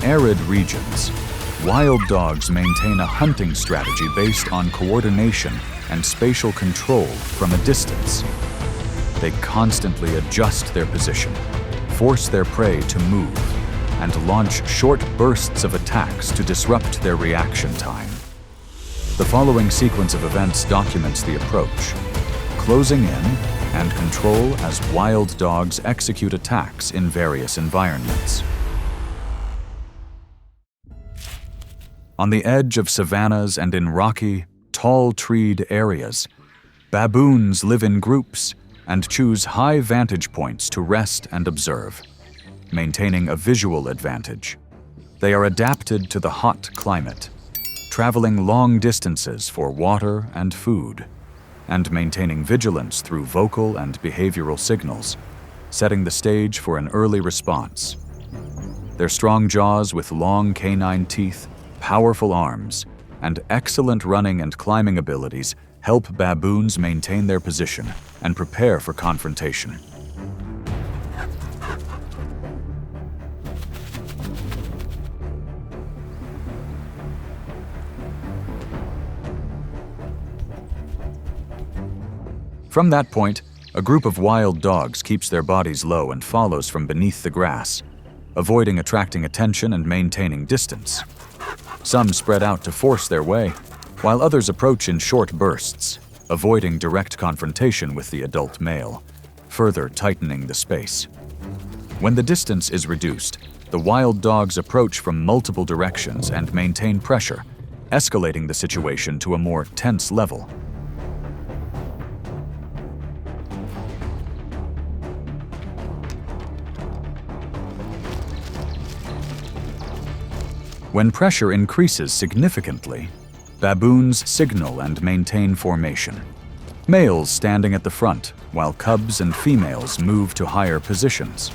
arid regions, wild dogs maintain a hunting strategy based on coordination and spatial control from a distance. They constantly adjust their position, force their prey to move, and launch short bursts of attacks to disrupt their reaction time. The following sequence of events documents the approach: closing in and control as wild dogs execute attacks in various environments. On the edge of savannas and in rocky, tall-treed areas, baboons live in groups and choose high vantage points to rest and observe, maintaining a visual advantage. They are adapted to the hot climate, traveling long distances for water and food, and maintaining vigilance through vocal and behavioral signals, setting the stage for an early response. Their strong jaws with long canine teeth, powerful arms, and excellent running and climbing abilities help baboons maintain their position and prepare for confrontation. From that point, a group of wild dogs keeps their bodies low and follows from beneath the grass, avoiding attracting attention and maintaining distance. Some spread out to force their way, while others approach in short bursts, avoiding direct confrontation with the adult male, further tightening the space. When the distance is reduced, the wild dogs approach from multiple directions and maintain pressure, escalating the situation to a more tense level. When pressure increases significantly, baboons signal and maintain formation. Males standing at the front, while cubs and females move to higher positions.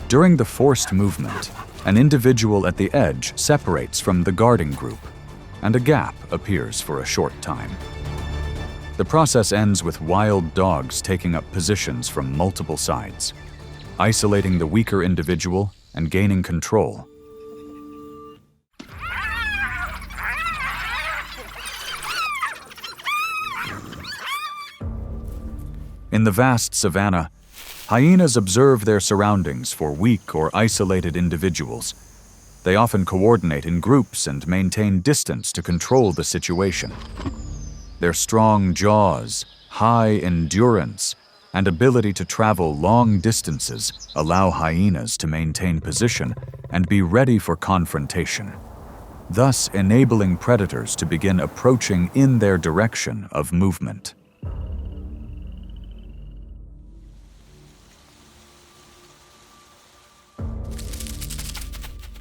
During the forced movement, an individual at the edge separates from the guarding group, and a gap appears for a short time. The process ends with wild dogs taking up positions from multiple sides, isolating the weaker individual and gaining control. In the vast savanna, hyenas observe their surroundings for weak or isolated individuals. They often coordinate in groups and maintain distance to control the situation. Their strong jaws, high endurance, and ability to travel long distances allow hyenas to maintain position and be ready for confrontation, thus enabling predators to begin approaching in their direction of movement.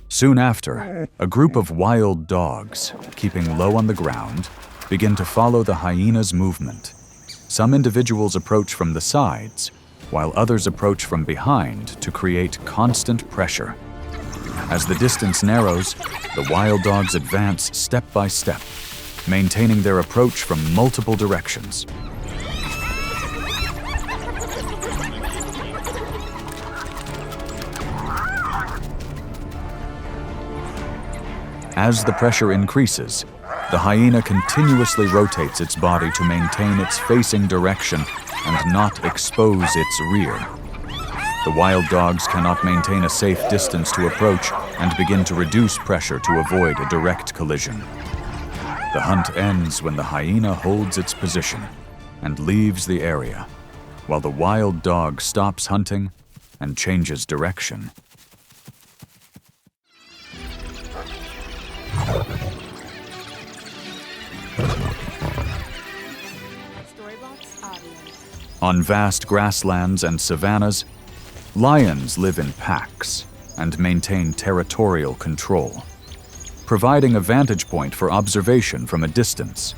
Soon after, a group of wild dogs, keeping low on the ground, begin to follow the hyena's movement. Some individuals approach from the sides, while others approach from behind to create constant pressure. As the distance narrows, the wild dogs advance step by step, maintaining their approach from multiple directions. As the pressure increases, the hyena continuously rotates its body to maintain its facing direction and not expose its rear. The wild dogs cannot maintain a safe distance to approach and begin to reduce pressure to avoid a direct collision. The hunt ends when the hyena holds its position and leaves the area, while the wild dog stops hunting and changes direction. On vast grasslands and savannas, lions live in packs and maintain territorial control, providing a vantage point for observation from a distance.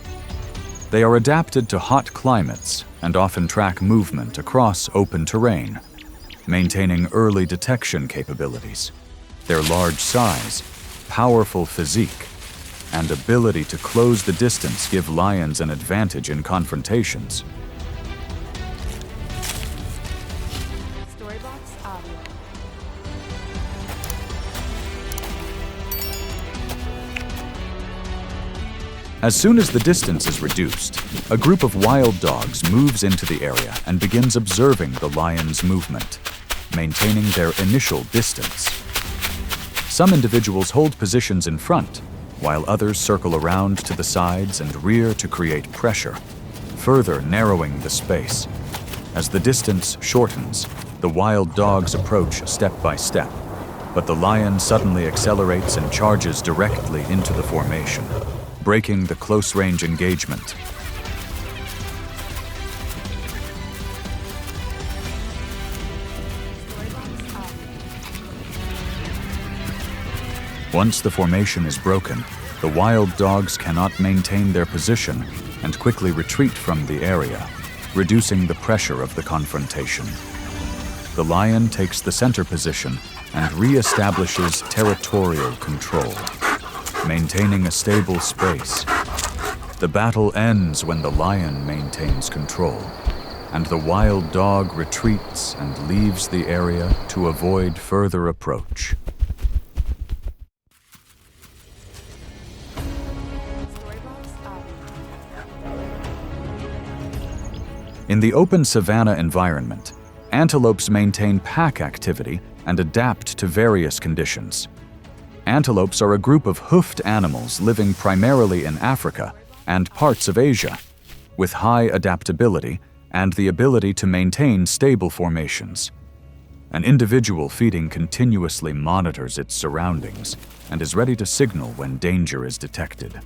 They are adapted to hot climates and often track movement across open terrain, maintaining early detection capabilities. Their large size, powerful physique, and ability to close the distance give lions an advantage in confrontations. As soon as the distance is reduced, a group of wild dogs moves into the area and begins observing the lion's movement, maintaining their initial distance. Some individuals hold positions in front, while others circle around to the sides and rear to create pressure, further narrowing the space. As the distance shortens, the wild dogs approach step by step, but the lion suddenly accelerates and charges directly into the formation, breaking the close-range engagement. Once the formation is broken, the wild dogs cannot maintain their position and quickly retreat from the area, reducing the pressure of the confrontation. The lion takes the center position and re-establishes territorial control, maintaining a stable space. The battle ends when the lion maintains control, and the wild dog retreats and leaves the area to avoid further approach. In the open savanna environment, antelopes maintain pack activity and adapt to various conditions. Antelopes are a group of hoofed animals living primarily in Africa and parts of Asia, with high adaptability and the ability to maintain stable formations. An individual feeding continuously monitors its surroundings and is ready to signal when danger is detected.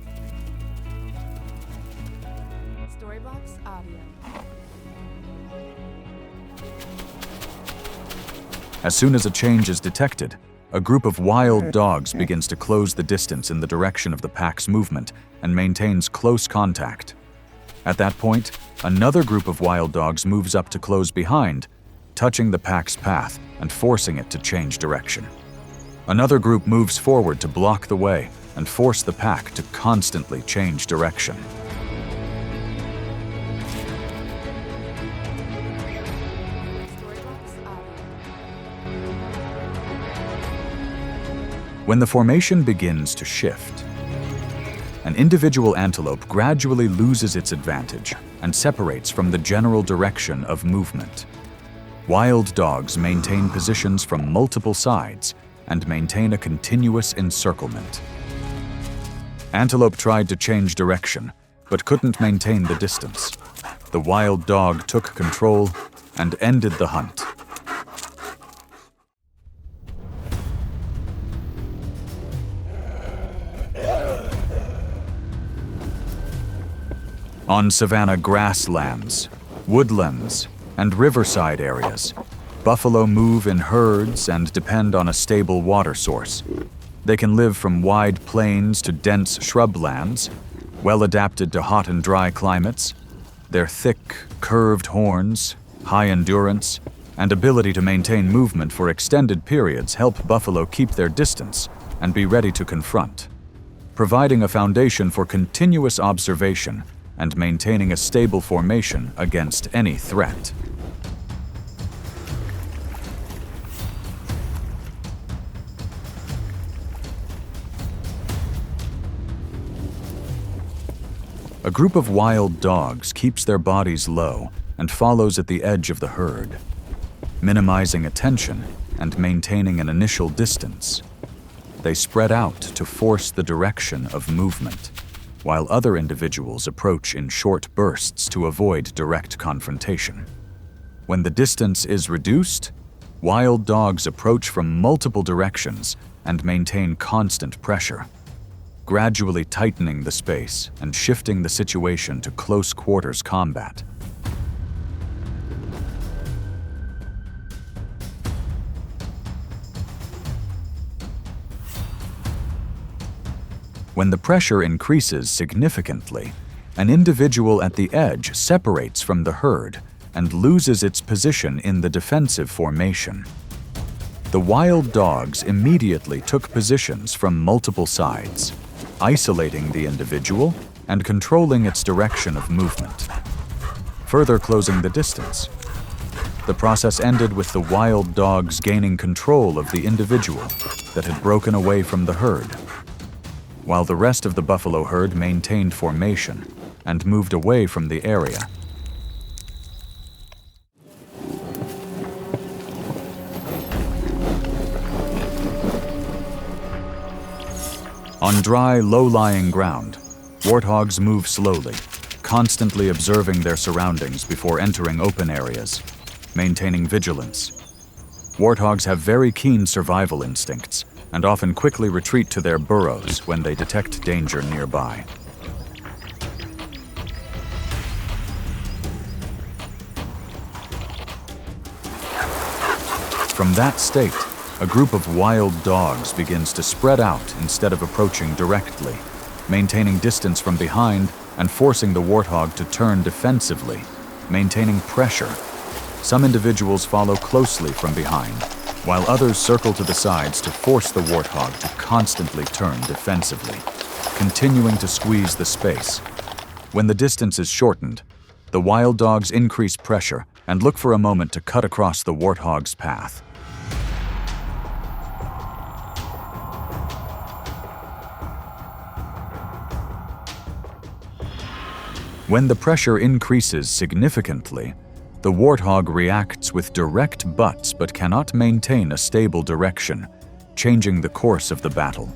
As soon as a change is detected, a group of wild dogs begins to close the distance in the direction of the pack's movement and maintains close contact. At that point, another group of wild dogs moves up to close behind, touching the pack's path and forcing it to change direction. Another group moves forward to block the way and force the pack to constantly change direction. When the formation begins to shift, an individual antelope gradually loses its advantage and separates from the general direction of movement. Wild dogs maintain positions from multiple sides and maintain a continuous encirclement. Antelope tried to change direction, but couldn't maintain the distance. The wild dog took control and ended the hunt. On savanna grasslands, woodlands, and riverside areas, buffalo move in herds and depend on a stable water source. They can live from wide plains to dense shrublands, well adapted to hot and dry climates. Their thick, curved horns, high endurance, and ability to maintain movement for extended periods help buffalo keep their distance and be ready to confront, providing a foundation for continuous observation and maintaining a stable formation against any threat. A group of wild dogs keeps their bodies low and follows at the edge of the herd, minimizing attention and maintaining an initial distance. They spread out to force the direction of movement, while other individuals approach in short bursts to avoid direct confrontation. When the distance is reduced, wild dogs approach from multiple directions and maintain constant pressure, gradually tightening the space and shifting the situation to close quarters combat. When the pressure increases significantly, an individual at the edge separates from the herd and loses its position in the defensive formation. The wild dogs immediately took positions from multiple sides, isolating the individual and controlling its direction of movement, further closing the distance. The process ended with the wild dogs gaining control of the individual that had broken away from the herd. while the rest of the buffalo herd maintained formation and moved away from the area. On dry, low-lying ground, warthogs move slowly, constantly observing their surroundings before entering open areas, maintaining vigilance. Warthogs have very keen survival instincts and often quickly retreat to their burrows when they detect danger nearby. From that state, a group of wild dogs begins to spread out instead of approaching directly, maintaining distance from behind and forcing the warthog to turn defensively, maintaining pressure. Some individuals follow closely from behind, while others circle to the sides to force the warthog to constantly turn defensively, continuing to squeeze the space. When the distance is shortened, the wild dogs increase pressure and look for a moment to cut across the warthog's path. When the pressure increases significantly, the warthog reacts with direct butts but cannot maintain a stable direction, changing the course of the battle.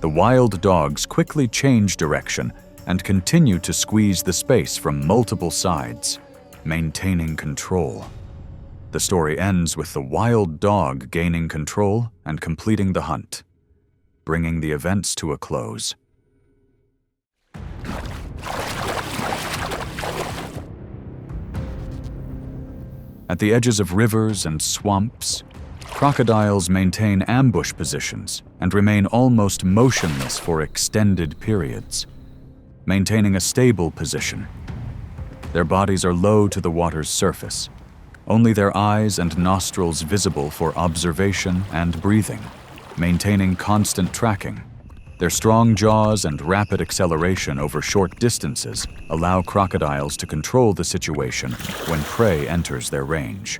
The wild dogs quickly change direction and continue to squeeze the space from multiple sides, maintaining control. The story ends with the wild dog gaining control and completing the hunt, bringing the events to a close. At the edges of rivers and swamps, crocodiles maintain ambush positions and remain almost motionless for extended periods, maintaining a stable position. Their bodies are low to the water's surface, only their eyes and nostrils visible for observation and breathing, maintaining constant tracking. Their strong jaws and rapid acceleration over short distances allow crocodiles to control the situation when prey enters their range.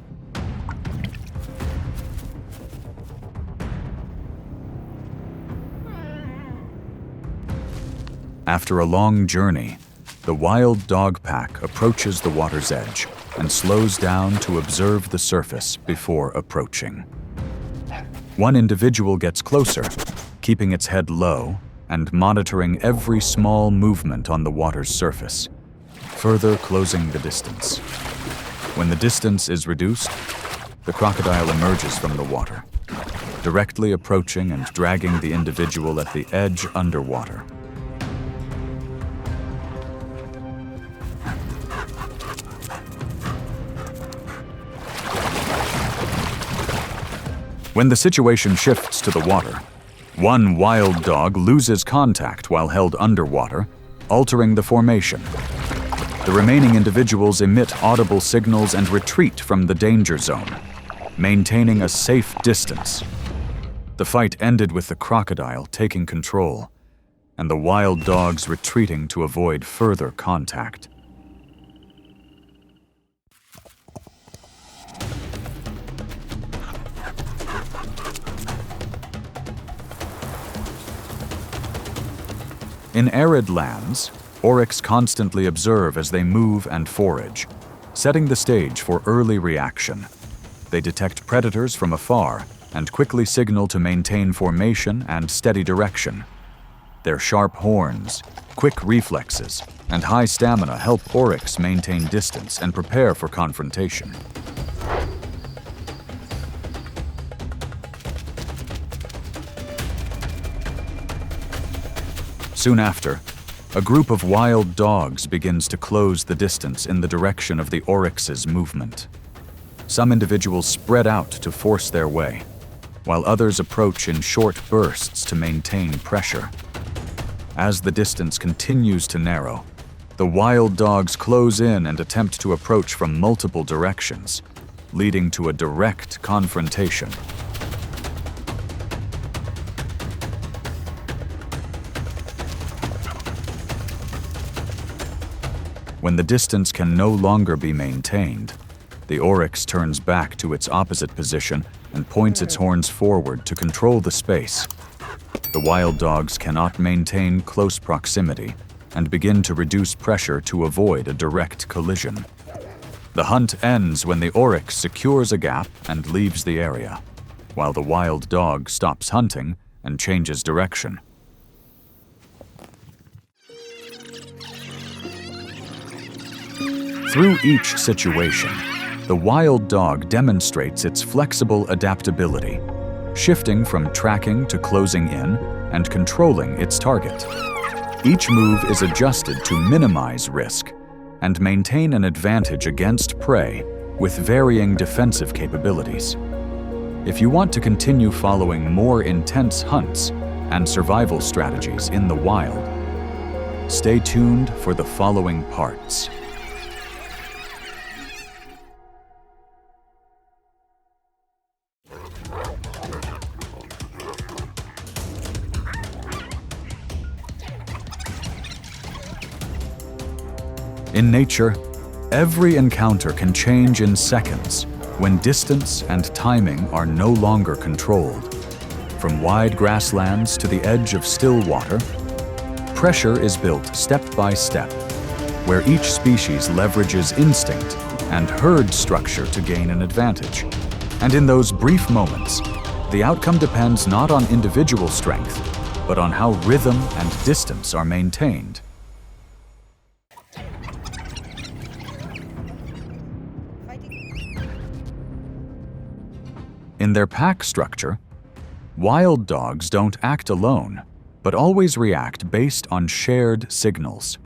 After a long journey, the wild dog pack approaches the water's edge and slows down to observe the surface before approaching. One individual gets closer, keeping its head low and monitoring every small movement on the water's surface, further closing the distance. When the distance is reduced, the crocodile emerges from the water, directly approaching and dragging the individual at the edge underwater. When the situation shifts to the water, one wild dog loses contact while held underwater, altering the formation. The remaining individuals emit audible signals and retreat from the danger zone, maintaining a safe distance. The fight ended with the crocodile taking control, and the wild dogs retreating to avoid further contact. In arid lands, Oryx constantly observe as they move and forage, setting the stage for early reaction. They detect predators from afar and quickly signal to maintain formation and steady direction. Their sharp horns, quick reflexes, and high stamina help Oryx maintain distance and prepare for confrontation. Soon after, a group of wild dogs begins to close the distance in the direction of the Oryx's movement. Some individuals spread out to force their way, while others approach in short bursts to maintain pressure. As the distance continues to narrow, the wild dogs close in and attempt to approach from multiple directions, leading to a direct confrontation. When the distance can no longer be maintained, the Oryx turns back to its opposite position and points its horns forward to control the space. The wild dogs cannot maintain close proximity and begin to reduce pressure to avoid a direct collision. The hunt ends when the Oryx secures a gap and leaves the area, while the wild dog stops hunting and changes direction. Through each situation, the wild dog demonstrates its flexible adaptability, shifting from tracking to closing in and controlling its target. Each move is adjusted to minimize risk and maintain an advantage against prey with varying defensive capabilities. If you want to continue following more intense hunts and survival strategies in the wild, stay tuned for the following parts. In nature, every encounter can change in seconds when distance and timing are no longer controlled. From wide grasslands to the edge of still water, pressure is built step by step, where each species leverages instinct and herd structure to gain an advantage. And in those brief moments, the outcome depends not on individual strength, but on how rhythm and distance are maintained. In their pack structure, wild dogs don't act alone, but always react based on shared signals.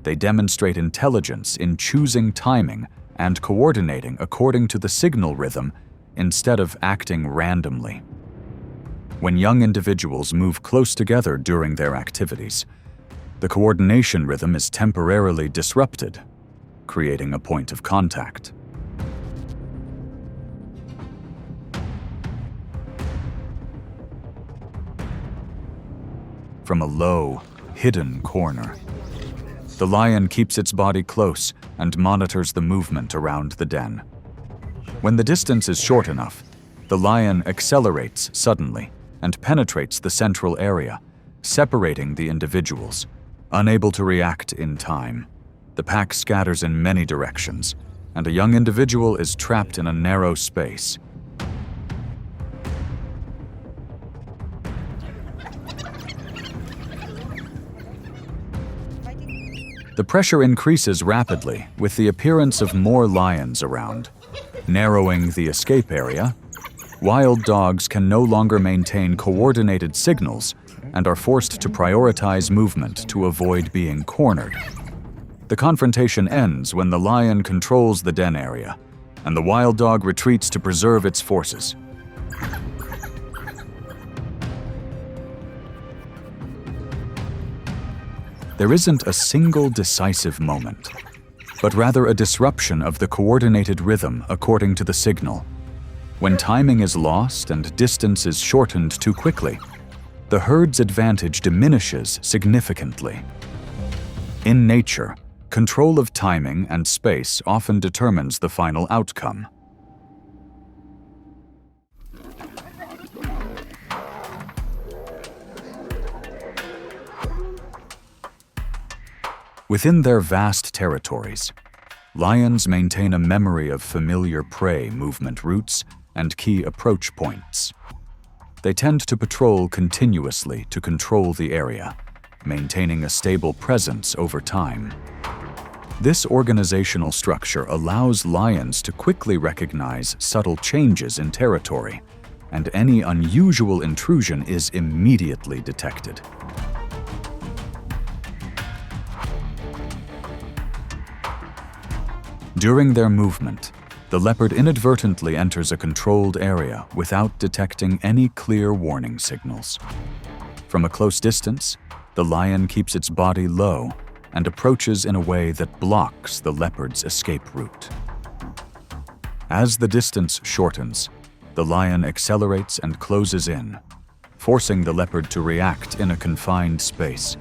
They demonstrate intelligence in choosing timing and coordinating according to the signal rhythm instead of acting randomly. When young individuals move close together during their activities, the coordination rhythm is temporarily disrupted, creating a point of contact. From a low, hidden corner, the lion keeps its body close and monitors the movement around the den. When the distance is short enough, the lion accelerates suddenly and penetrates the central area, separating the individuals. Unable to react in time, the pack scatters in many directions, and a young individual is trapped in a narrow space. The pressure increases rapidly with the appearance of more lions around. Narrowing the escape area, wild dogs can no longer maintain coordinated signals and are forced to prioritize movement to avoid being cornered. The confrontation ends when the lion controls the den area, and the wild dog retreats to preserve its forces. There isn't a single decisive moment, but rather a disruption of the coordinated rhythm according to the signal. When timing is lost and distance is shortened too quickly, the herd's advantage diminishes significantly. In nature, control of timing and space often determines the final outcome. Within their vast territories, lions maintain a memory of familiar prey movement routes and key approach points. They tend to patrol continuously to control the area, maintaining a stable presence over time. This organizational structure allows lions to quickly recognize subtle changes in territory, and any unusual intrusion is immediately detected. During their movement, the leopard inadvertently enters a controlled area without detecting any clear warning signals. From a close distance, the lion keeps its body low and approaches in a way that blocks the leopard's escape route. As the distance shortens, the lion accelerates and closes in, forcing the leopard to react in a confined space.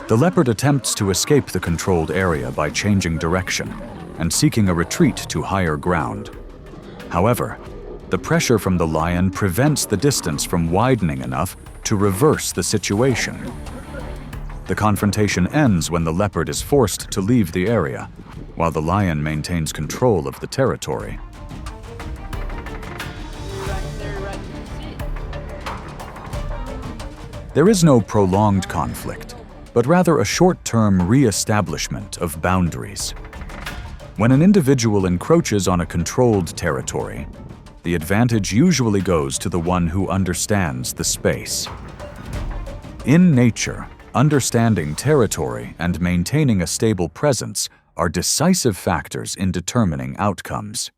The leopard attempts to escape the controlled area by changing direction and seeking a retreat to higher ground. However, the pressure from the lion prevents the distance from widening enough to reverse the situation. The confrontation ends when the leopard is forced to leave the area, while the lion maintains control of the territory. There is no prolonged conflict, but rather a short-term re-establishment of boundaries. When an individual encroaches on a controlled territory, the advantage usually goes to the one who understands the space. In nature, understanding territory and maintaining a stable presence are decisive factors in determining outcomes.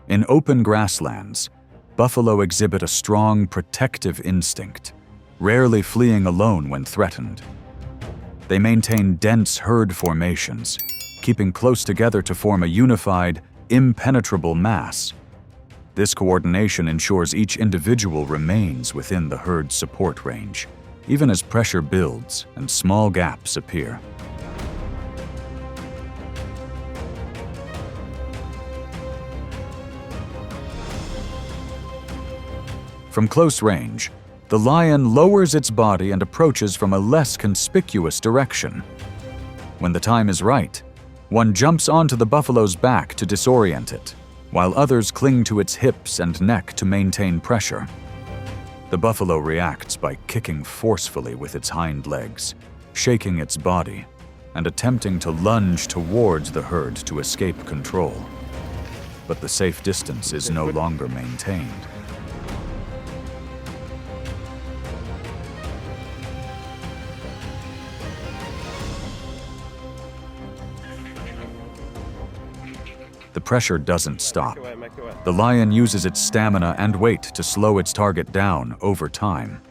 In open grasslands, buffalo exhibit a strong protective instinct, rarely fleeing alone when threatened. They maintain dense herd formations, keeping close together to form a unified, impenetrable mass. This coordination ensures each individual remains within the herd's support range, even as pressure builds and small gaps appear. From close range, the lion lowers its body and approaches from a less conspicuous direction. When the time is right, one jumps onto the buffalo's back to disorient it, while others cling to its hips and neck to maintain pressure. The buffalo reacts by kicking forcefully with its hind legs, shaking its body, and attempting to lunge towards the herd to escape control. But the safe distance is no longer maintained. The pressure doesn't stop. The lion uses its stamina and weight to slow its target down over time.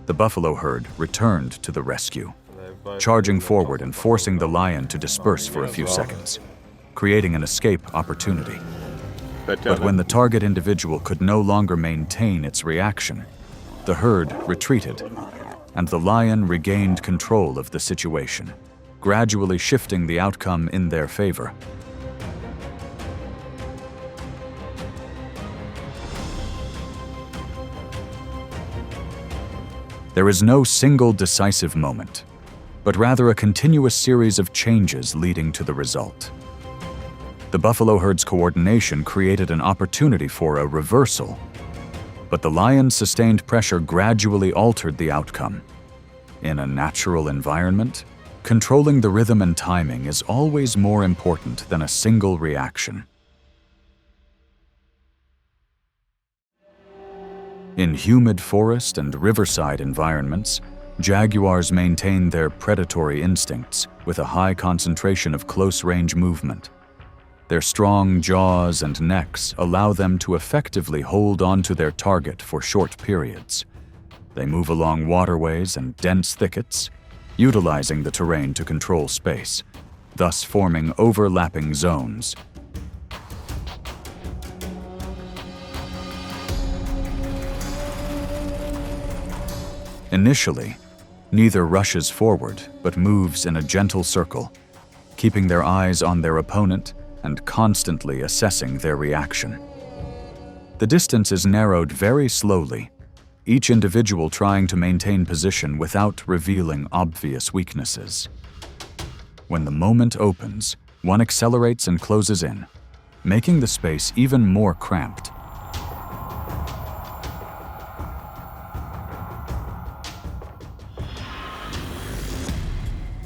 The buffalo herd returned to the rescue, charging forward and forcing the lion to disperse for a few seconds, creating an escape opportunity. But when the target individual could no longer maintain its reaction, the herd retreated, and the lion regained control of the situation, gradually shifting the outcome in their favor. There is no single decisive moment, but rather a continuous series of changes leading to the result. The buffalo herd's coordination created an opportunity for a reversal, but the lion's sustained pressure gradually altered the outcome. In a natural environment, controlling the rhythm and timing is always more important than a single reaction. In humid forest and riverside environments, jaguars maintain their predatory instincts with a high concentration of close-range movement. Their strong jaws and necks allow them to effectively hold onto their target for short periods. They move along waterways and dense thickets, utilizing the terrain to control space, thus forming overlapping zones. Initially, neither rushes forward but moves in a gentle circle, keeping their eyes on their opponent and constantly assessing their reaction. The distance is narrowed very slowly, each individual trying to maintain position without revealing obvious weaknesses. When the moment opens, one accelerates and closes in, making the space even more cramped.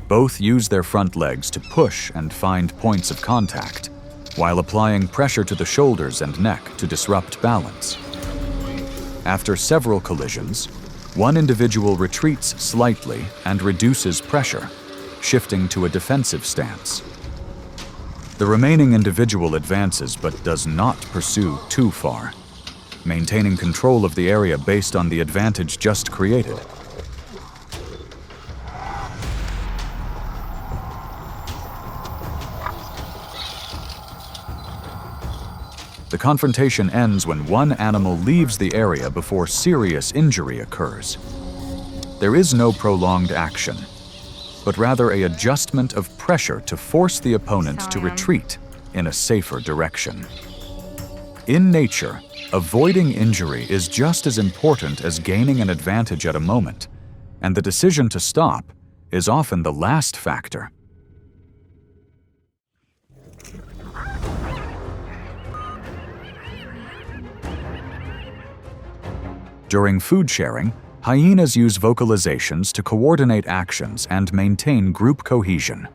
Both use their front legs to push and find points of contact, while applying pressure to the shoulders and neck to disrupt balance. After several collisions, one individual retreats slightly and reduces pressure, shifting to a defensive stance. The remaining individual advances but does not pursue too far, maintaining control of the area based on the advantage just created. The confrontation ends when one animal leaves the area before serious injury occurs. There is no prolonged action, but rather an adjustment of pressure to force the opponent to retreat in a safer direction. In nature, avoiding injury is just as important as gaining an advantage at a moment, and the decision to stop is often the last factor. During food sharing, hyenas use vocalizations to coordinate actions and maintain group cohesion.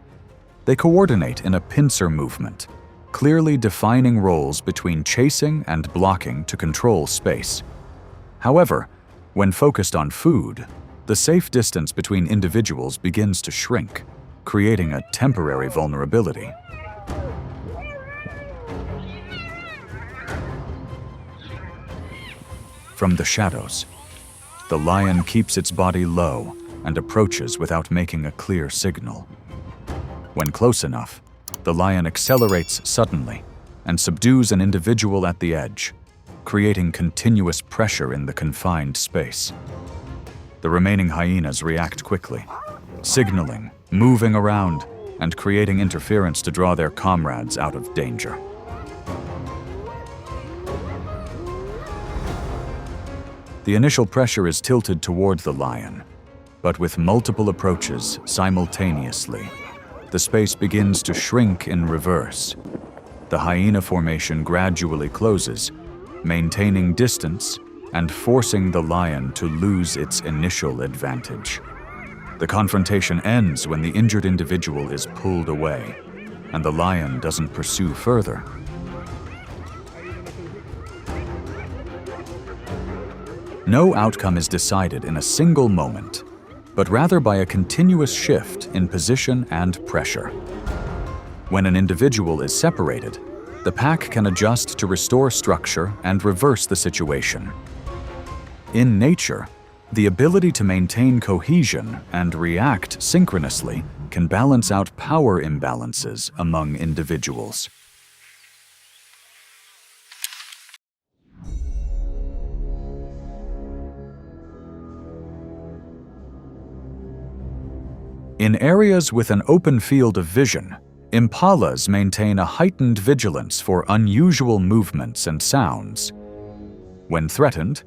They coordinate in a pincer movement, clearly defining roles between chasing and blocking to control space. However, when focused on food, the safe distance between individuals begins to shrink, creating a temporary vulnerability. From the shadows, the lion keeps its body low and approaches without making a clear signal. When close enough, the lion accelerates suddenly and subdues an individual at the edge, creating continuous pressure in the confined space. The remaining hyenas react quickly, signaling, moving around, and creating interference to draw their comrades out of danger. The initial pressure is tilted toward the lion, but with multiple approaches simultaneously, the space begins to shrink in reverse. The hyena formation gradually closes, maintaining distance and forcing the lion to lose its initial advantage. The confrontation ends when the injured individual is pulled away, and the lion doesn't pursue further. No outcome is decided in a single moment, but rather by a continuous shift in position and pressure. When an individual is separated, the pack can adjust to restore structure and reverse the situation. In nature, the ability to maintain cohesion and react synchronously can balance out power imbalances among individuals. In areas with an open field of vision, impalas maintain a heightened vigilance for unusual movements and sounds. When threatened,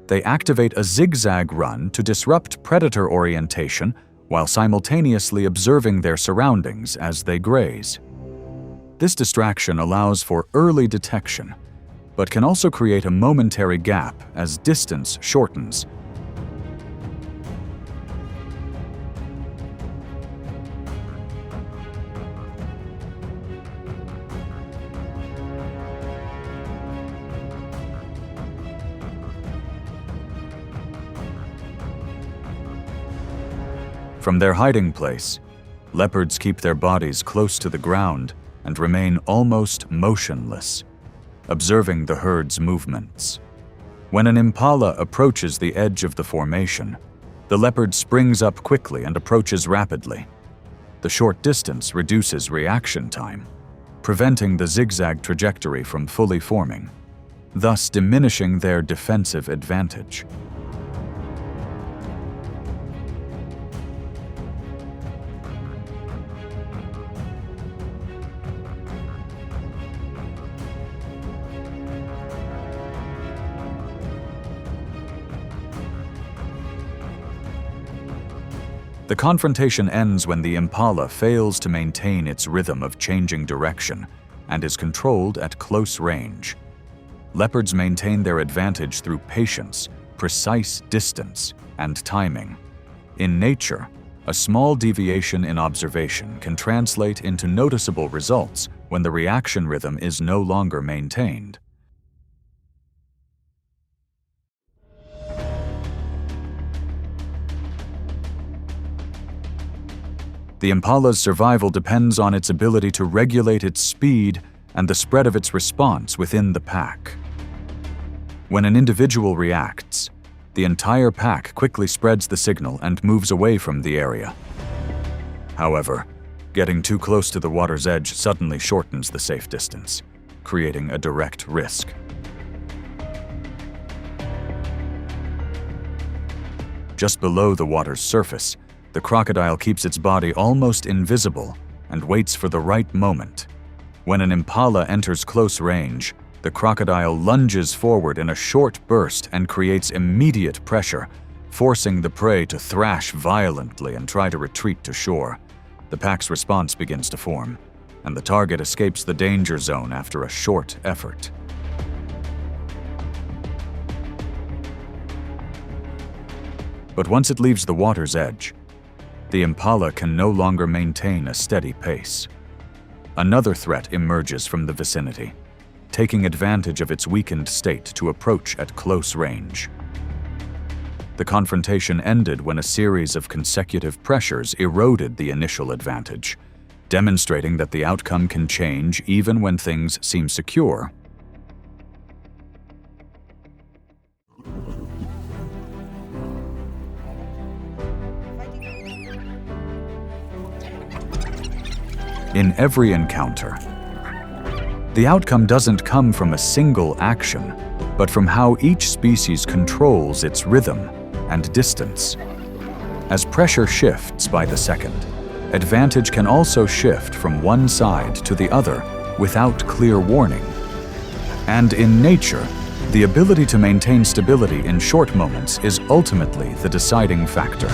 they activate a zigzag run to disrupt predator orientation while simultaneously observing their surroundings as they graze. This distraction allows for early detection, but can also create a momentary gap as distance shortens. From their hiding place, leopards keep their bodies close to the ground and remain almost motionless, observing the herd's movements. When an impala approaches the edge of the formation, the leopard springs up quickly and approaches rapidly. The short distance reduces reaction time, preventing the zigzag trajectory from fully forming, thus diminishing their defensive advantage. The confrontation ends when the impala fails to maintain its rhythm of changing direction and is controlled at close range. Leopards maintain their advantage through patience, precise distance, and timing. In nature, a small deviation in observation can translate into noticeable results when the reaction rhythm is no longer maintained. The impala's survival depends on its ability to regulate its speed and the spread of its response within the pack. When an individual reacts, the entire pack quickly spreads the signal and moves away from the area. However, getting too close to the water's edge suddenly shortens the safe distance, creating a direct risk. Just below the water's surface, the crocodile keeps its body almost invisible and waits for the right moment. When an impala enters close range, the crocodile lunges forward in a short burst and creates immediate pressure, forcing the prey to thrash violently and try to retreat to shore. The pack's response begins to form, and the target escapes the danger zone after a short effort. But once it leaves the water's edge, the impala can no longer maintain a steady pace. Another threat emerges from the vicinity, taking advantage of its weakened state to approach at close range. The confrontation ended when a series of consecutive pressures eroded the initial advantage, demonstrating that the outcome can change even when things seem secure. In every encounter, the outcome doesn't come from a single action, but from how each species controls its rhythm and distance. As pressure shifts by the second, advantage can also shift from one side to the other without clear warning. And in nature, the ability to maintain stability in short moments is ultimately the deciding factor.